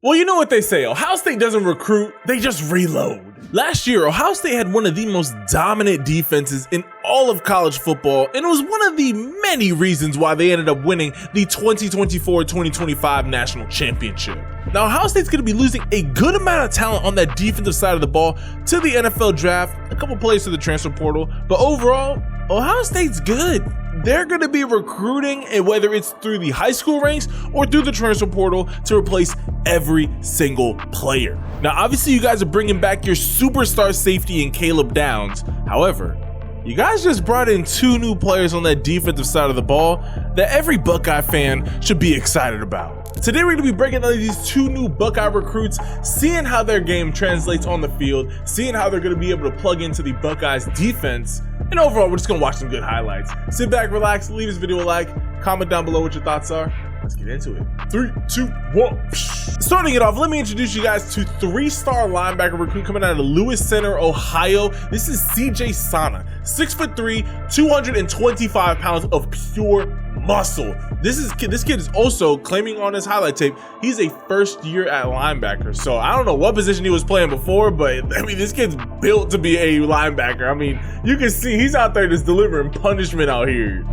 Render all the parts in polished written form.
Well, you know what they say, Ohio State doesn't recruit, they just reload. Last year, Ohio State had one of the most dominant defenses in all of college football, and it was one of the many reasons why they ended up winning the 2024-2025 national championship. Now, Ohio State's going to be losing a good amount of talent on that defensive side of the ball to the NFL draft, a couple players to the transfer portal, but overall, Ohio State's good. They're going to be recruiting, and whether it's through the high school ranks or through the transfer portal, to replace every single player. Now, obviously, you guys are bringing back your superstar safety in Caleb Downs. However, you guys just brought in two new players on that defensive side of the ball that every Buckeye fan should be excited about. Today, we're going to be breaking down these two new Buckeye recruits, seeing how their game translates on the field, seeing how they're going to be able to plug into the Buckeyes defense, and overall, we're just going to watch some good highlights. Sit back, relax, leave this video a like, comment down below what your thoughts are. Let's get into it. 3, 2, 1. Starting it off, let me introduce you guys to three-star linebacker recruit coming out of Lewis Center, Ohio. This is CJ Sanna, 6'3", 225 pounds of pure muscle. This kid is also claiming on his highlight tape he's a first year at linebacker. So I don't know what position he was playing before, but I mean, this kid's built to be a linebacker. I mean, you can see he's out there just delivering punishment out here.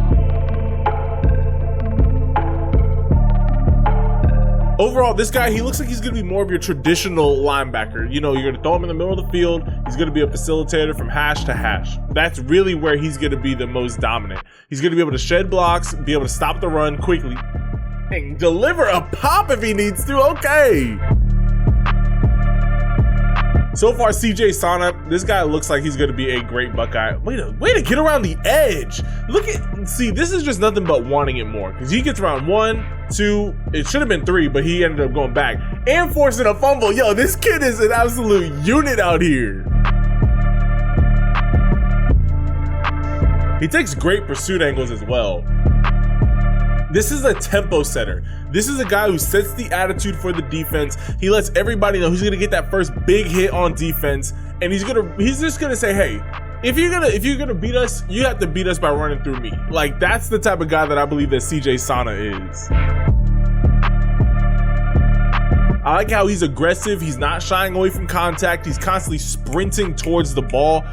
Overall, this guy, he looks like he's going to be more of your traditional linebacker. You know, you're going to throw him in the middle of the field. He's going to be a facilitator from hash to hash. That's really where he's going to be the most dominant. He's going to be able to shed blocks, be able to stop the run quickly, and deliver a pop if he needs to. Okay. So far, CJ Sanna, this guy looks like he's going to be a great Buckeye. Way to get around the edge. See, this is just nothing but wanting it more, because he gets around 1, 2, it should have been 3, but he ended up going back and forcing a fumble. Yo, this kid is an absolute unit out here. He takes great pursuit angles as well. This is a tempo setter. This is a guy who sets the attitude for the defense. He lets everybody know he's gonna get that first big hit on defense, and he's just gonna say, hey, if you're gonna beat us, you have to beat us by running through me. Like, that's the type of guy that I believe that CJ Sanna is. I like how he's aggressive. He's not shying away from contact. He's constantly sprinting towards the ball.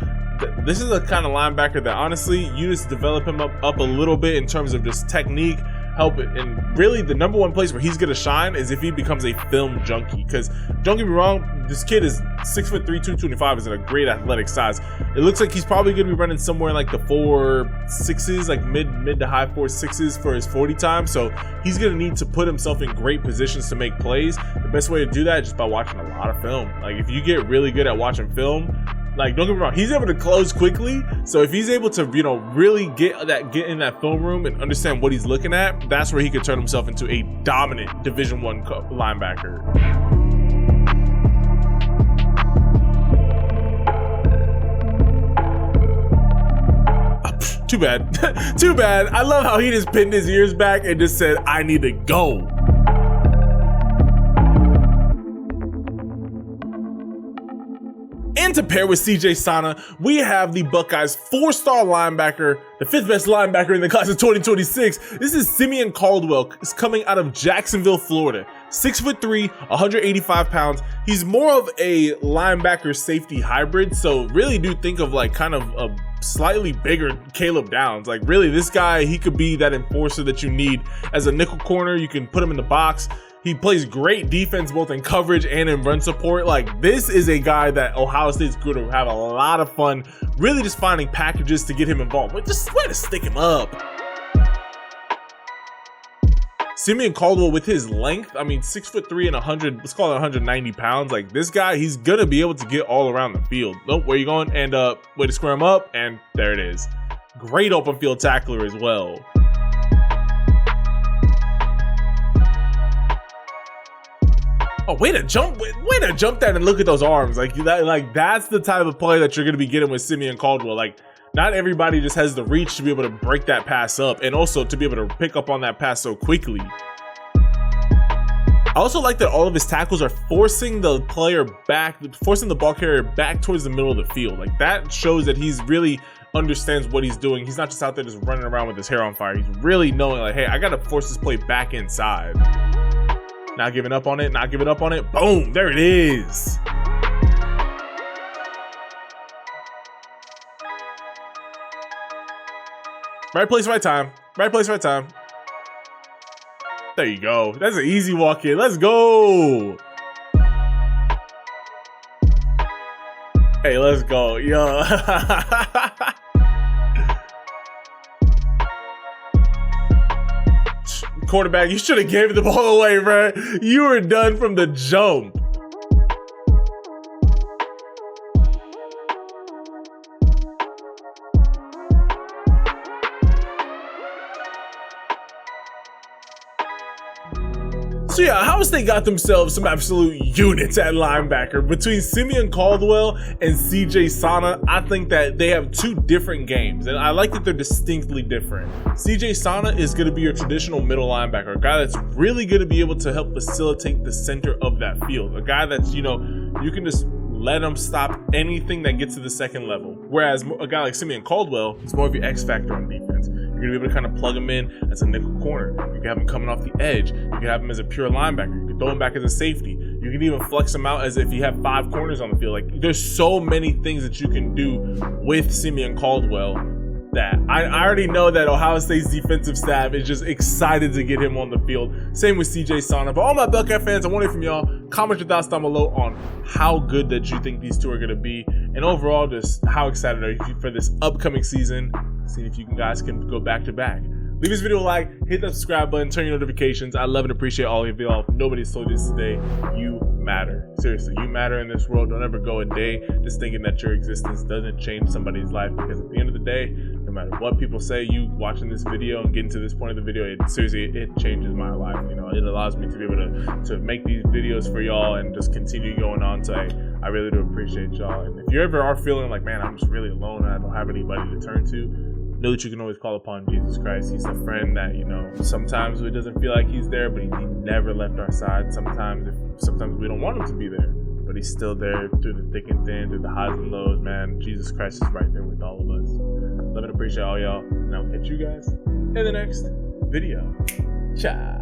This is a kind of linebacker that, honestly, you just develop him up a little bit in terms of just technique, help it. And really, the number one place where he's going to shine is if he becomes a film junkie. Because, don't get me wrong, this kid is 6'3", 225, is at a great athletic size. It looks like he's probably going to be running somewhere in like the 4.6s, like mid to high 4.6s for his 40 time. So he's going to need to put himself in great positions to make plays. The best way to do that is just by watching a lot of film. Like, if you get really good at watching film, like, don't get me wrong, he's able to close quickly. So if he's able to, you know, really get in that film room and understand what he's looking at, that's where he could turn himself into a dominant Division I linebacker. Too bad. Too bad. I love how he just pinned his ears back and just said, I need to go. And to pair with CJ Sanna, we have the Buckeyes' 4-star linebacker, the 5th best linebacker in the class of 2026. This is Simeon Caldwell. He's coming out of Jacksonville, Florida. 6'3", 185 pounds. He's more of a linebacker safety hybrid, so really do think of like kind of a slightly bigger Caleb Downs. Like, really, this guy, he could be that enforcer that you need as a nickel corner. You can put him in the box. He plays great defense both in coverage and in run support. Like, this is a guy that Ohio State's going to have a lot of fun really just finding packages to get him involved. But just way to stick him up. Simeon Caldwell, with his length, I mean, 6'3" and 100, let's call it 190 pounds. Like, this guy, he's going to be able to get all around the field. Nope, where you going? And way to square him up, and there it is. Great open field tackler as well. Oh, way to jump that and look at those arms. Like that's the type of play that you're going to be getting with Simeon Caldwell. Like, not everybody just has the reach to be able to break that pass up and also to be able to pick up on that pass so quickly. I also like that all of his tackles are forcing the ball carrier back towards the middle of the field. Like, that shows that he's really understands what he's doing. He's not just out there just running around with his hair on fire. He's really knowing, like, hey, I got to force this play back inside. Not giving up on it, not giving up on it. Boom, there it is. Right place, right time. Right place, right time. There you go. That's an easy walk in. Let's go. Hey, let's go. Yo. Quarterback, you should have gave the ball away, bro. You were done from the jump. So yeah, Ohio State got themselves some absolute units at linebacker. Between Simeon Caldwell and CJ Sanna, I think that they have two different games, and I like that they're distinctly different. CJ Sanna is going to be your traditional middle linebacker, a guy that's really going to be able to help facilitate the center of that field, a guy that's, you know, you can just let him stop anything that gets to the second level. Whereas a guy like Simeon Caldwell is more of your X factor on defense. You're gonna be able to kind of plug him in as a nickel corner. You can have him coming off the edge. You can have him as a pure linebacker. You can throw him back as a safety. You can even flex him out as if you have 5 corners on the field. Like, there's so many things that you can do with Simeon Caldwell that I already know that Ohio State's defensive staff is just excited to get him on the field. Same with CJ Sanna. But all my Buckeye fans, I want to hear from y'all. Comment your thoughts down below on how good that you think these two are going to be. And overall, just how excited are you for this upcoming season? See if you guys can go back to back. Leave this video a like, hit that subscribe button, turn your notifications. I love and appreciate all of y'all. If nobody's told you this today, you matter. Seriously, you matter in this world. Don't ever go a day just thinking that your existence doesn't change somebody's life, because at the end of the day, no matter what people say, you watching this video and getting to this point of the video, it changes my life. You know, it allows me to be able to make these videos for y'all and just continue going on. So I really do appreciate y'all. And if you ever are feeling like, man, I'm just really alone and I don't have anybody to turn to, know that you can always call upon Jesus Christ. He's the friend that, you know, sometimes it doesn't feel like he's there, but he never left our side. Sometimes we don't want him to be there, but he's still there through the thick and thin, through the highs and lows, man. Jesus Christ is right there with all of us. Love and appreciate all y'all, and I'll catch you guys in the next video. Ciao.